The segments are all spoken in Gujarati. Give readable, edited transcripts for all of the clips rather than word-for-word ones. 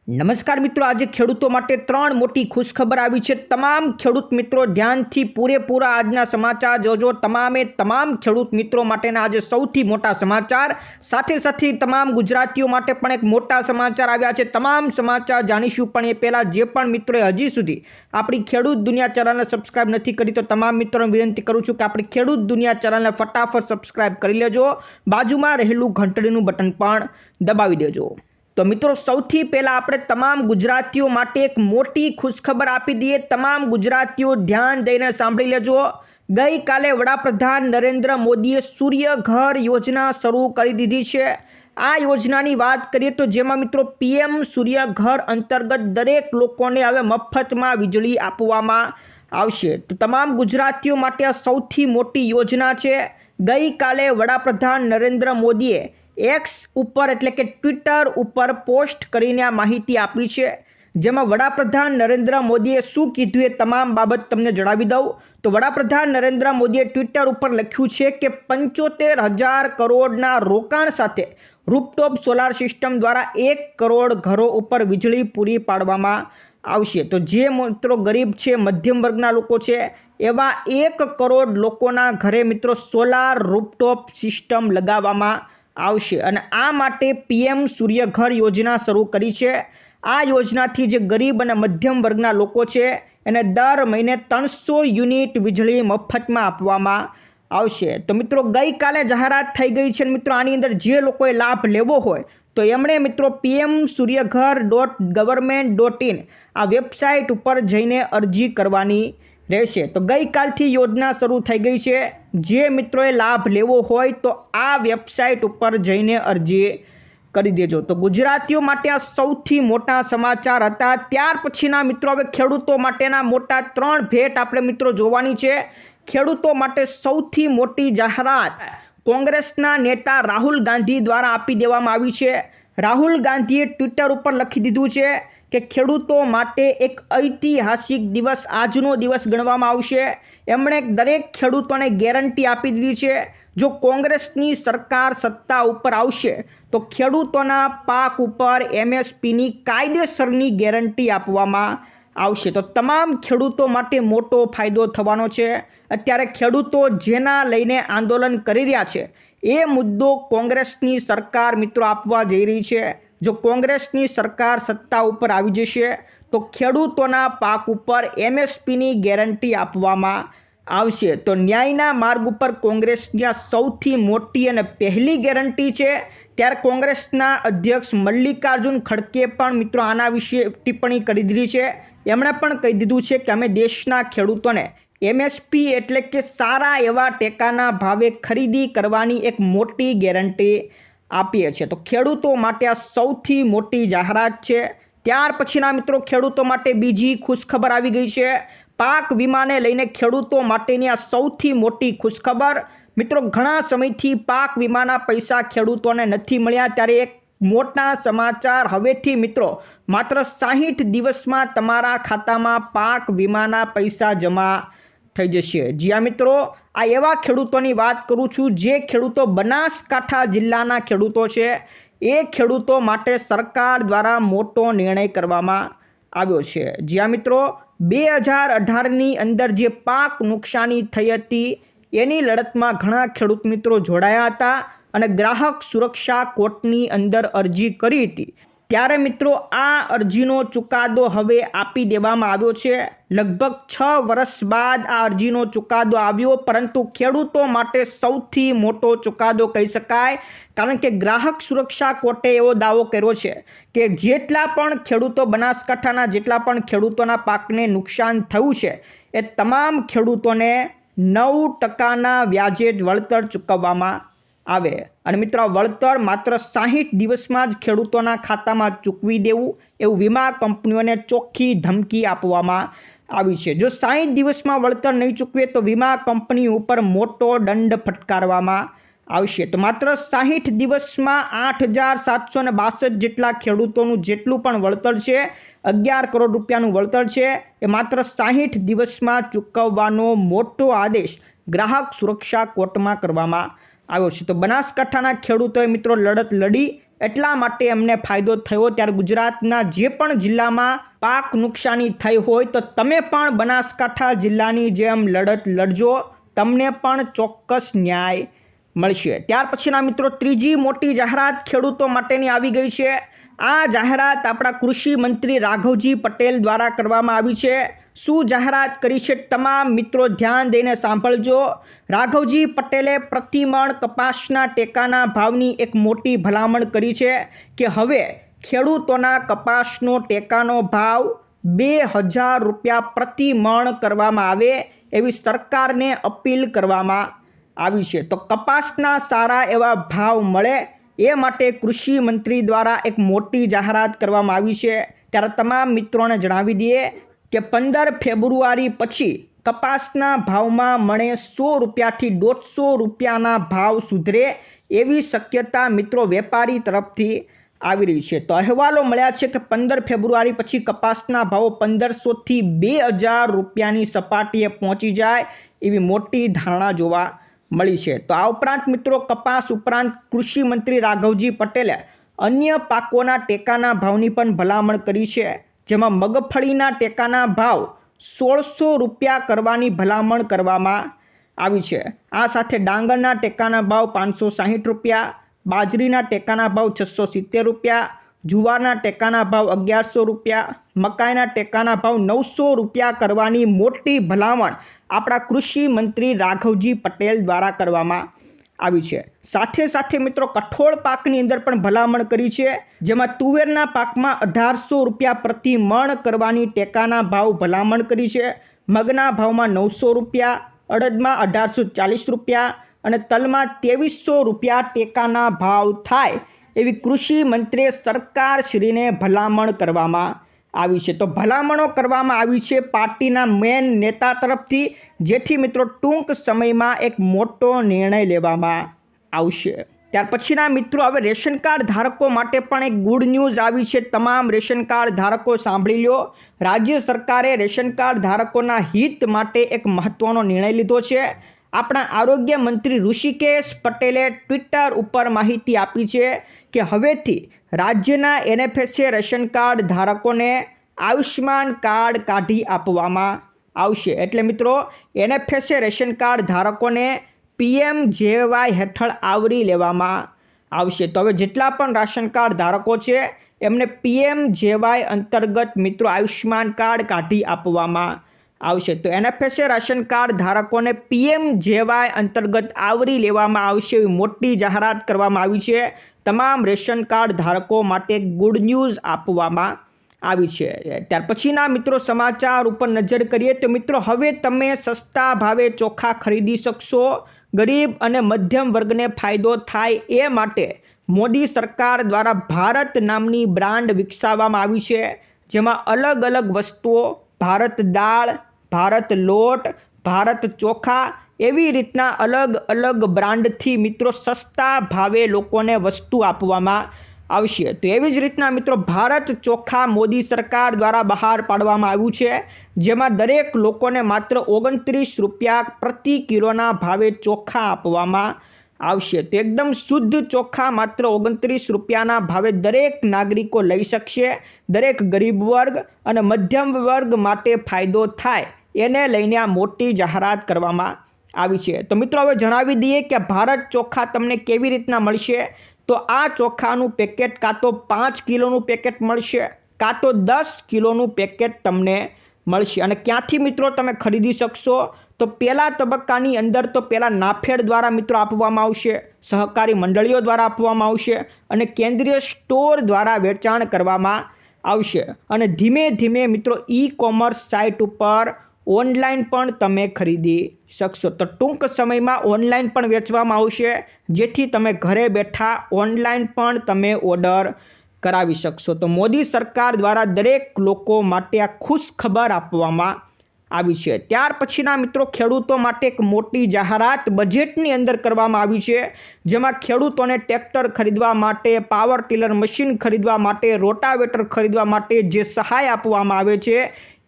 નમસ્કાર મિત્રો, આજે ખેડૂતો માટે ત્રણ મોટી ખુશખબર આવી છે। તમામ ખેડૂત મિત્રો ધ્યાનથી પૂરેપૂરા આજના સમાચાર જોજો। તમામ ખેડૂત મિત્રો માટેના આજે સૌથી મોટા સમાચાર, સાથે સાથે તમામ ગુજરાતીઓ માટે પણ એક મોટા સમાચાર આવ્યા છે। તમામ સમાચાર જાણીશું, પણ એ પહેલાં જે પણ મિત્રોએ હજી સુધી આપણી ખેડૂત દુનિયા ચેનલને સબસ્ક્રાઇબ નથી કરી તો તમામ મિત્રોને વિનંતી કરું છું કે આપણી ખેડૂત દુનિયા ચેનલને ફટાફટ સબસ્ક્રાઇબ કરી લેજો। બાજુમાં રહેલું ઘંટડીનું બટન પણ દબાવી દેજો। તો મિત્રો, સૌથી પહેલાં આપણે તમામ ગુજરાતીઓ માટે એક મોટી ખુશખબર આપી દઈએ। તમામ ગુજરાતીઓ ધ્યાન દઈને સાંભળી લેજો। ગઈકાલે વડાપ્રધાન નરેન્દ્ર મોદીએ સૂર્ય ઘર યોજના શરૂ કરી દીધી છે। આ યોજનાની વાત કરીએ તો જેમાં મિત્રો પીએમ સૂર્ય ઘર અંતર્ગત દરેક લોકોને હવે મફતમાં વીજળી આપવામાં આવશે। તો તમામ ગુજરાતીઓ માટે આ સૌથી મોટી યોજના છે। ગઈકાલે વડાપ્રધાન નરેન્દ્ર મોદીએ એક્સ ઉપર એટલે કે ટ્વિટર ઉપર પોસ્ટ કરીને આ માહિતી આપી છે। જેમાં વડાપ્રધાન નરેન્દ્ર મોદીએ શું કીધું એ તમામ બાબત તમને જણાવી દઉં તો વડાપ્રધાન નરેન્દ્ર મોદીએ ટ્વિટર ઉપર લખ્યું છે કે 75,000 કરોડના રોકાણ સાથે રૂફટોપ સોલાર સિસ્ટમ દ્વારા 1 કરોડ ઘરો ઉપર વીજળી પૂરી પાડવામાં આવશે। તો જે મિત્રો ગરીબ છે, મધ્યમ વર્ગના લોકો છે, એવા 1 કરોડ લોકોના ઘરે મિત્રો સોલાર રૂફટોપ સિસ્ટમ લગાવવામાં આવશે અને આ માટે પીએમ સૂર્ય ઘર યોજના શરૂ કરી છે। આ યોજનાથી જે ગરીબ અને મધ્યમ વર્ગના લોકો છે એને દર મહિને 300 યુનિટ વીજળી મફતમાં આપવામાં આવશે। તો મિત્રો ગઈકાલે જાહેરાત થઈ ગઈ છે। મિત્રો આની અંદર જે લોકોએ લાભ લેવો હોય તો એમણે મિત્રો pmsuryaghar.government.in આ વેબસાઇટ ઉપર જઈને અરજી કરવાની રહેશે। તો ગઈકાલથી યોજના શરૂ થઈ ગઈ છે। જે મિત્રોએ લાભ લેવો હોય તો આ વેબસાઇટ ઉપર જઈને અરજી કરી દેજો। તો ગુજરાતીઓ માટે આ સૌથી મોટા સમાચાર હતા। ત્યાર પછીના મિત્રો હવે ખેડૂતો માટેના મોટા 3 ભેટ આપણે મિત્રો જોવાની છે। ખેડૂતો માટે સૌથી મોટી જાહેરાત કોંગ્રેસના નેતા રાહુલ ગાંધી દ્વારા આપી દેવામાં આવી છે। રાહુલ ગાંધીએ ટ્વિટર ઉપર લખી દીધું છે કે ખેડૂતો માટે એક ઐતિહાસિક દિવસ આજનો દિવસ ગણવામાં આવશે। એમણે દરેક ખેડૂતોને ગેરંટી આપી દીધી છે જો કોંગ્રેસની સરકાર સત્તા ઉપર આવશે તો ખેડૂતોના પાક ઉપર એમએસપીની કાયદેસરની ગેરંટી આપવામાં આવશે। તો તમામ ખેડૂતો માટે મોટો ફાયદો થવાનો છે। અત્યારે ખેડૂતો જેના લઈને આંદોલન કરી રહ્યા છે એ મુદ્દો કોંગ્રેસની સરકાર મિત્રો આપવા જઈ રહી છે। જો કોંગ્રેસની સરકાર સત્તા ઉપર આવી જશે તો ખેડૂતોના પાક ઉપર એમએસપીની ગેરંટી આપવામાં આવશે। તો ન્યાયના માર્ગ ઉપર કોંગ્રેસની આ સૌથી મોટી અને પહેલી ગેરંટી છે। ત્યારે કોંગ્રેસના અધ્યક્ષ મલ્લિકાર્જુન ખડગે પણ મિત્રો આના વિશે ટિપ્પણી કરી દીધી છે। એમણે પણ કહી દીધું છે કે અમે દેશના ખેડૂતોને એમએસપી એટલે કે સારા એવા ટેકાના ભાવે ખરીદી કરવાની એક મોટી ગેરંટી આપીએ છીએ। તો ખેડૂતો માટે આ સૌથી મોટી જાહેરાત છે। ત્યાર પછીના મિત્રો ખેડૂતો માટે બીજી ખુશખબર આવી ગઈ છે। પાક વીમાને લઈને ખેડૂતો માટેની આ સૌથી મોટી ખુશખબર। મિત્રો ઘણા સમયથી પાક વીમાના પૈસા ખેડૂતોને નથી મળ્યા, ત્યારે એક મોટા સમાચાર હવેથી મિત્રો માત્ર 60 દિવસમાં તમારા ખાતામાં પાક વીમાના પૈસા જમા થઈ જશે। જ્યાં મિત્રો આ એવા ખેડૂતોની વાત કરું છું જે ખેડૂતો બનાસકાંઠા જિલ્લાના ખેડૂતો છે। એ ખેડૂતો માટે સરકાર દ્વારા મોટો નિર્ણય કરવામાં આવ્યો છે। જ્યાં મિત્રો 2018ની અંદર જે પાક નુકસાની થઈ હતી એની લડતમાં ઘણા ખેડૂત મિત્રો જોડાયા હતા અને ગ્રાહક સુરક્ષા કોર્ટની અંદર અરજી કરી હતી। ત્યારે મિત્રો આ અરજીનો ચુકાદો હવે આપી દેવામાં આવ્યો છે। લગભગ 6 વર્ષ બાદ આ અરજીનો ચુકાદો આવ્યો, પરંતુ ખેડૂતો માટે સૌથી મોટો ચુકાદો કહી શકાય, કારણ કે ગ્રાહક સુરક્ષા કોર્ટે એવો દાવો કર્યો છે કે જેટલા પણ ખેડૂતો બનાસકાંઠાના જેટલા પણ ખેડૂતોના પાકને નુકસાન થયું છે એ તમામ ખેડૂતોને 9%ના વ્યાજે જ વળતર ચૂકવવામાં આવે। અને મિત્રો વળતર માત્ર 60 દિવસમાં જ ખેડૂતોના ખાતામાં ચૂકવી દેવું એવું વીમા કંપનીઓને ચોખ્ખી ધમકી આપવામાં આવી છે। જો 60 દિવસમાં વળતર નહીં ચૂકવે તો વીમા કંપની ઉપર મોટો દંડ ફટકારવામાં આવશે। તો માત્ર 60 દિવસમાં 8,762 જેટલા ખેડૂતોનું જેટલું પણ વળતર છે, 11 કરોડ રૂપિયાનું વળતર છે, એ માત્ર 60 દિવસમાં ચૂકવવાનો મોટો આદેશ ગ્રાહક સુરક્ષા કોર્ટમાં કરવામાં આવ્યો છે। તો બનાસકાંઠાના ખેડૂતોએ મિત્રો લડત લડી એટલા માટે એમને ફાયદો થયો। ત્યારે ગુજરાતના જે પણ જિલ્લામાં પાક નુકસાની થઈ હોય તો તમે પણ બનાસકાંઠા જિલ્લાની જેમ લડત લડજો, તમને પણ ચોક્કસ ન્યાય મળશે। ત્યાર પછીના મિત્રો ત્રીજી મોટી જાહેરાત ખેડૂતો માટેની આવી ગઈ છે। આ જાહેરાત આપણા કૃષિ મંત્રી રાઘવજી પટેલ દ્વારા કરવામાં આવી છે। શું જાહેરાત કરી છે તમામ મિત્રો ધ્યાન દઈને સાંભળજો। રાઘવજી પટેલે પ્રતિમણ કપાસના ટેકાના ભાવની એક મોટી ભલામણ કરી છે કે હવે ખેડૂતોના કપાસનો ટેકાનો ભાવ 2000 રૂપિયા પ્રતિ મણ કરવામાં આવે એવી સરકારને અપીલ કરવામાં આવી છે। તો કપાસના સારા એવા ભાવ મળે એ માટે કૃષિ મંત્રી દ્વારા એક મોટી જાહેરાત કરવામાં આવી છે। ત્યારે તમામ મિત્રોને જણાવી દઈએ કે 15 ફેબ્રુઆરી પછી કપાસના ભાવમાં મણે 100 રૂપિયાથી 150 રૂપિયાના ભાવ સુધરે એવી શક્યતા મિત્રો વેપારી તરફથી આવી રહી છે। તો અહેવાલો મળ્યા છે કે 15 ફેબ્રુઆરી પછી કપાસના ભાવો 1500થી 2000 રૂપિયાની સપાટીએ પહોંચી જાય એવી મોટી ધારણા જોવા મળી છે। તો આ ઉપરાંત મિત્રો કપાસ ઉપરાંત કૃષિ મંત્રી રાઘવજી પટેલે અન્ય પાકોના ટેકાના ભાવની પણ ભલામણ કરી છે, જેમાં મગફળીના ટેકાના ભાવ 1600 રૂપિયા કરવાની ભલામણ કરવામાં આવી છે। આ સાથે ડાંગરના ટેકાના ભાવ 560 રૂપિયા, બાજરીના ટેકાના ભાવ 670 રૂપિયા, જુવારના ટેકાના ભાવ 1100 રૂપિયા, મકાઈના ટેકાના ભાવ 900 રૂપિયા કરવાની મોટી ભલામણ આપણા કૃષિ મંત્રી રાઘવજી પટેલ દ્વારા કરવામાં આવી છે। સાથે સાથે મિત્રો કઠોળ પાકની અંદર પણ ભલામણ કરી છે, જેમાં તુવેરના પાકમાં 1800 રૂપિયા પ્રતિ મણ કરવાની ટેકાના ભાવ ભલામણ કરી છે। મગના ભાવમાં 900 રૂપિયા, અડદમાં 1840 રૂપિયા અને તલમાં 2300 રૂપિયા ટેકાના ભાવ થાય એવી કૃષિ મંત્રીએ સરકારશ્રીને ભલામણ કરવામાં આવી છે। તો ભલામણો કરવામાં આવી છે પાર્ટીના મેન નેતા તરફથી, જેથી મિત્રો ટૂંક સમયમાં એક મોટો નિર્ણય લેવામાં આવશે। ત્યાર પછીના મિત્રો હવે રેશન કાર્ડ ધારકો માટે પણ એક ગુડ ન્યૂઝ આવી છે। તમામ રેશન કાર્ડ ધારકો સાંભળી લો। રાજ્ય સરકારે રેશન કાર્ડ ધારકોના હિત માટે એક મહત્વનો નિર્ણય લીધો છે। આપણા આરોગ્ય મંત્રી ઋષિકેશ પટેલે ટ્વિટર ઉપર માહિતી આપી છે કે હવેથી રાજ્યના એનએફએસએ રેશન કાર્ડ ધારકોને આયુષ્માન કાર્ડ કાઢી આપવામાં આવશે। એટલે મિત્રો એનએફએસએ રેશન કાર્ડ ધારકોને PMJY હેઠળ આવરી લેવામાં આવશે। તો હવે જેટલા પણ રાશન કાર્ડ ધારકો છે એમને PMJY અંતર્ગત મિત્રો આયુષ્માન કાર્ડ કાઢી આપવામાં આવશે। તો એનએફએસએ રાશન કાર્ડ ધારકોને PMJY અંતર્ગત આવરી લેવામાં આવશે એવી મોટી જાહેરાત કરવામાં આવી છે। તમામ રેશન કાર્ડ ધારકો માટે ગુડ ન્યૂઝ આપવામાં આવી છે। ત્યાર પછીના મિત્રો સમાચાર ઉપર નજર કરીએ તો મિત્રો હવે તમે સસ્તા ભાવે ચોખા ખરીદી શકશો। ગરીબ અને મધ્યમ વર્ગને ફાયદો થાય એ માટે મોદી સરકાર દ્વારા ભારત નામની બ્રાન્ડ વિકસાવવામાં આવી છે, જેમાં અલગ અલગ વસ્તુઓ ભારત દાળ, ભારત લોટ, ભારત ચોખા એવી રીતના અલગ અલગ બ્રાન્ડથી મિત્રો સસ્તા ભાવે લોકોને વસ્તુ આપવામાં આવશે। તો એવી જ રીતના મિત્રો ભારત ચોખા મોદી સરકાર દ્વારા બહાર પાડવામાં આવ્યું છે, જેમાં દરેક લોકોને માત્ર 29 રૂપિયા પ્રતિ કિલોના ભાવે ચોખા આપવામાં આવશે। તો એકદમ શુદ્ધ ચોખા માત્ર 29 રૂપિયાના ભાવે દરેક નાગરિકો લઈ શકશે। દરેક ગરીબ વર્ગ અને મધ્યમ વર્ગ માટે ફાયદો થાય એને લઈને આ મોટી જાહેરાત કરવામાં આવી છે। તો મિત્રો હવે જણાવી દઈએ કે ભારત ચોખા તમને કેવી રીતના મળશે। તો આ ચોખાનું પેકેટ કાં તો 5 કિલોનું પેકેટ મળશે, કાં તો 10 કિલોનું પેકેટ તમને મળશે। અને ક્યાંથી મિત્રો તમે ખરીદી શકશો? તો પહેલા તબક્કાની અંદર તો પહેલાં નાફેડ દ્વારા મિત્રો આપવામાં આવશે, સહકારી મંડળીઓ દ્વારા આપવામાં આવશે અને કેન્દ્રીય સ્ટોર દ્વારા વેચાણ કરવામાં આવશે। અને ધીમે ધીમે મિત્રો ઈ-કોમર્સ સાઇટ ઉપર ઓનલાઈન પણ તમે ખરીદી શકશો। તો ટૂંક સમયમાં ઓનલાઈન પણ વેચવામાં આવશે, જેથી તમે ઘરે બેઠા ઓનલાઈન પણ તમે ઓર્ડર કરાવી શકશો। તો મોદી સરકાર દ્વારા દરેક લોકો માટે આ ખુશ ખબર આપવામાં આવી છે। ત્યાર પછીના મિત્રો ખેડૂતો માટે એક મોટી જાહેરાત બજેટની અંદર કરવામાં આવી છે, જેમાં ખેડૂતોને ટ્રેક્ટર ખરીદવા માટે, પાવર ટીલર મશીન ખરીદવા માટે, રોટાવેટર ખરીદવા માટે જે સહાય આપવામાં આવે છે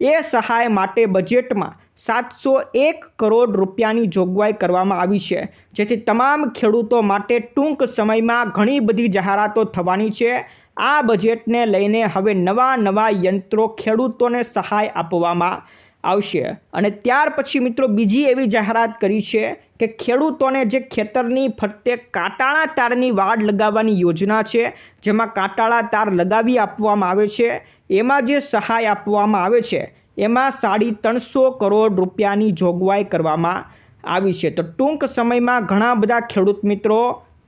એ સહાય માટે બજેટમાં 701 કરોડ રૂપિયાની જોગવાઈ કરવામાં આવી છે, જેથી તમામ ખેડૂતો માટે ટૂંક સમયમાં ઘણી બધી જાહેરાતો થવાની છે। આ બજેટને લઈને હવે નવા યંત્રો ખેડૂતોને સહાય આપવામાં આવશે। અને ત્યાર પછી મિત્રો બીજી એવી જાહેરાત કરી છે કે ખેડૂતોને જે ખેતરની ફરતે કાંટાળા તારની વાડ લગાવવાની યોજના છે, જેમાં કાંટાળા તાર લગાવી આપવામાં આવે છે, એમાં જે સહાય આપવામાં આવે છે એમાં 350 કરોડ રૂપિયાની જોગવાઈ કરવામાં આવી છે। તો ટૂંક સમયમાં ઘણા બધા ખેડૂત મિત્રો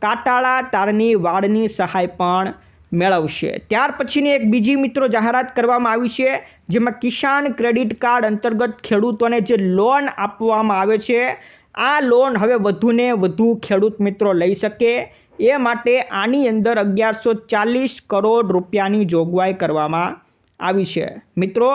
કાંટાળા તારની વાડની સહાય પણ મેળવશે। ત્યાર પછીની એક બીજી મિત્રો જાહેરાત કરવામાં આવી છે, જેમાં કિસાન ક્રેડિટ કાર્ડ અંતર્ગત ખેડૂતોને જે લોન આપવામાં આવે છે, આ લોન હવે વધુને વધુ ખેડૂત મિત્રો લઈ શકે એ માટે આની અંદર 1140 કરોડ રૂપિયાની જોગવાઈ કરવામાં આવી છે। મિત્રો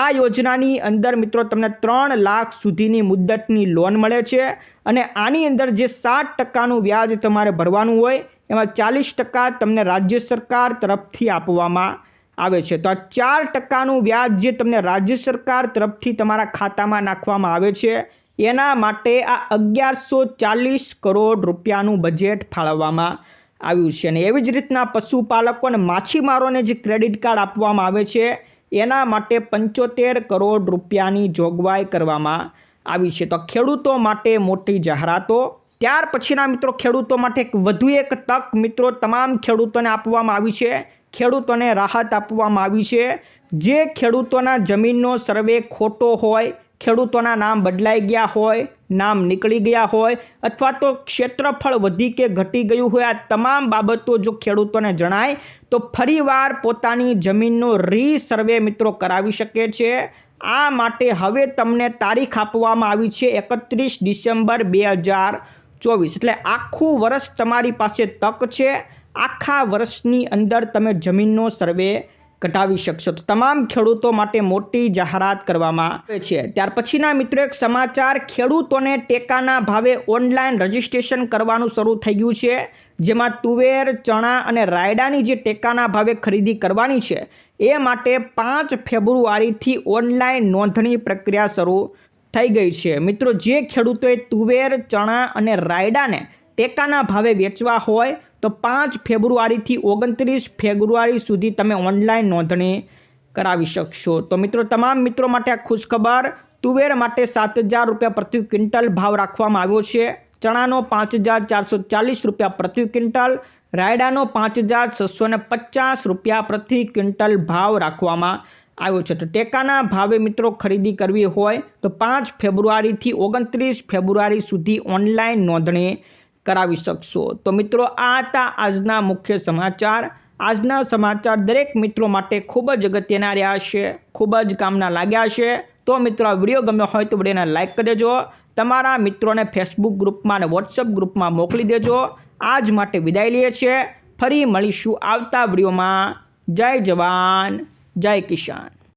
આ યોજનાની અંદર મિત્રો તમને 3 લાખ સુધીની મુદ્દતની લોન મળે છે અને આની અંદર જે 7% વ્યાજ તમારે ભરવાનું હોય એમાં 40% તમને રાજ્ય સરકાર તરફથી આપવામાં આવે છે। તો આ 4% વ્યાજ જે તમને રાજ્ય સરકાર તરફથી તમારા ખાતામાં નાખવામાં આવે છે, એના માટે આ 1140 કરોડ રૂપિયાનું બજેટ ફાળવવામાં આવ્યું છે। અને એવી જ રીતના પશુપાલકો અને માછીમારોને જે ક્રેડિટ કાર્ડ આપવામાં આવે છે એના માટે 75 કરોડ રૂપિયાની જોગવાઈ કરવામાં આવી છે। તો ખેડૂતો માટે મોટી જાહેરાતો। ત્યાર પછીના મિત્રો ખેડૂતો માટે વધુ એક તક મિત્રો તમામ ખેડૂતોને આપવામાં આવી છે। ખેડૂતોને રાહત આપવામાં આવી છે। જે ખેડૂતોના જમીનનો સર્વે ખોટો હોય, ખેડૂતોના નામ બદલાઈ ગયા હોય, નામ નીકળી ગયા હોય અથવા તો ક્ષેત્રફળ વધી કે ઘટી ગયું હોય, આ તમામ બાબતો જો ખેડૂતોને જણાય તો ફરીવાર પોતાની જમીનનો રીસર્વે મિત્રો કરાવી શકે છે। આ માટે હવે તમને તારીખ આપવામાં આવી છે 31 ડિસેમ્બર 2024, એટલે આખું વર્ષ તમારી પાસે તક છે। આખા વર્ષની અંદર તમે જમીનનો સર્વે કઢાવી શકશો। તો તમામ ખેડૂતો માટે મોટી જાહેરાત કરવામાં આવે છે। ત્યાર પછીના મિત્રો એક સમાચાર, ખેડૂતોને ટેકાના ભાવે ઓનલાઈન રજીસ્ટ્રેશન કરવાનું શરૂ થઈ ગયું છે, જેમાં તુવેર, ચણા અને રાયડાની જે ટેકાના ભાવે ખરીદી કરવાની છે એ માટે 5 ફેબ્રુઆરીથી ઓનલાઈન નોંધણી પ્રક્રિયા શરૂ થઈ ગઈ છે। મિત્રો જે ખેડૂતોએ તુવેર, ચણા અને રાયડાને ટેકાના ભાવે વેચવા હોય તો 5 ફેબ્રુઆરીથી 29 ફેબ્રુઆરી સુધી તમે ઓનલાઈન નોંધણી કરાવી શકશો। તો મિત્રો તમામ મિત્રો માટે આ ખુશખબર, તુવેર માટે 7,000 રૂપિયા પ્રતિ ક્વિન્ટલ ભાવ રાખવામાં આવ્યો છે, ચણાનો 5,440 રૂપિયા પ્રતિ ક્વિન્ટલ, રાયડાનો 5,650 રૂપિયા પ્રતિ ક્વિન્ટલ ભાવ રાખવામાં આવ્યો છે। તો ટેકાના ભાવે મિત્રો ખરીદી કરવી હોય તો 5 ફેબ્રુઆરીથી 29 ફેબ્રુઆરી સુધી ઓનલાઈન નોંધણી કરાવી શકશો। તો મિત્રો આ હતા આજના મુખ્ય સમાચાર। આજના સમાચાર દરેક મિત્રો માટે ખૂબ જ અગત્યના રહ્યા છે, ખૂબ જ કામના લાગ્યા છે। તો મિત્રો આ વિડીયો ગમ્યો હોય તો વિડીયોને લાઇક કરી દેજો, તમારા મિત્રોને ફેસબુક ગ્રુપમાં અને વોટ્સઅપ ગ્રુપમાં મોકલી દેજો। આજ માટે વિદાય લઈએ છીએ, ફરી મળીશું આવતા વિડીયોમાં। જય જવાન, જય કિસાન।